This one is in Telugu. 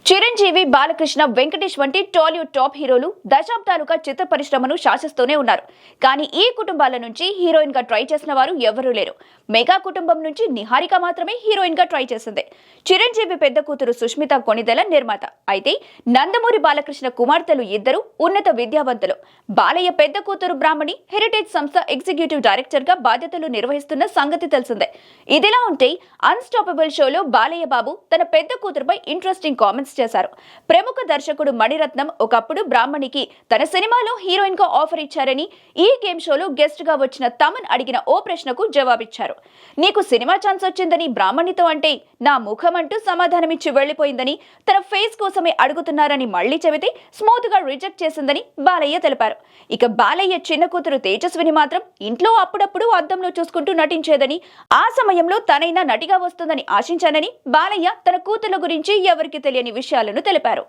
చిరంజీవి, బాలకృష్ణ, వెంకటేష్ వంటి టాలీవుడ్ టాప్ హీరోలు దశాబ్దాలుగా చిత్ర పరిశ్రమను శాసిస్తూనే ఉన్నారు. కానీ ఈ కుటుంబాల నుంచి హీరోయిన్ గా ట్రై చేసిన వారు ఎవరూ లేరు. మెగా కుటుంబం నుంచి నిహారిక మాత్రమే హీరోయిన్ గా ట్రై చేసింది. చిరంజీవి పెద్ద కూతురు సుష్మిత కొణిదెల నిర్మాత. అయితే నందమూరి బాలకృష్ణ కుమార్తెలు ఇద్దరు ఉన్నత విద్యావంతులు. బాలయ్య పెద్ద కూతురు బ్రాహ్మణి హెరిటేజ్ సంస్థ ఎగ్జిక్యూటివ్ డైరెక్టర్ గా బాధ్యతలు నిర్వహిస్తున్న సంగతి తెలిసిందే. ఇదిలా ఉంటే అన్స్టాపబుల్ షోలో బాలయ్య బాబు తన పెద్ద కూతురుపై ఇంట్రెస్టింగ్ కామెంట్స్ చేశారు. ప్రముఖ దర్శకుడు మణిరత్నం ఒకప్పుడు బ్రాహ్మణికి తన సినిమాలో హీరోయిన్ గా ఆఫర్ ఇచ్చారని, ఈ గేమ్ షోలో గెస్ట్ గా వచ్చిన తమన్ అడిగిన ఓ ప్రశ్నకు జవాబిచ్చారు. నీకు సినిమా ఛాన్స్ వచ్చిందని బ్రాహ్మణితో అంటే నా ముఖం అంటూ సమాధానమిచ్చి వెళ్లిపోయిందని, తన ఫేస్ కోసమే అడుగుతున్నారని మళ్లీ చెబితే స్మూత్ గా రిజెక్ట్ చేసిందని బాలయ్య తెలిపారు. ఇక బాలయ్య చిన్న కూతురు తేజస్విని మాత్రం ఇంట్లో అప్పుడప్పుడు అద్దంలో చూసుకుంటూ నటించేదని, ఆ సమయంలో తనైనా నటిగా వస్తుందని ఆశించానని బాలయ్య తన కూతుర్ల గురించి ఎవరికి తెలియని విషయాలను తెలిపారు.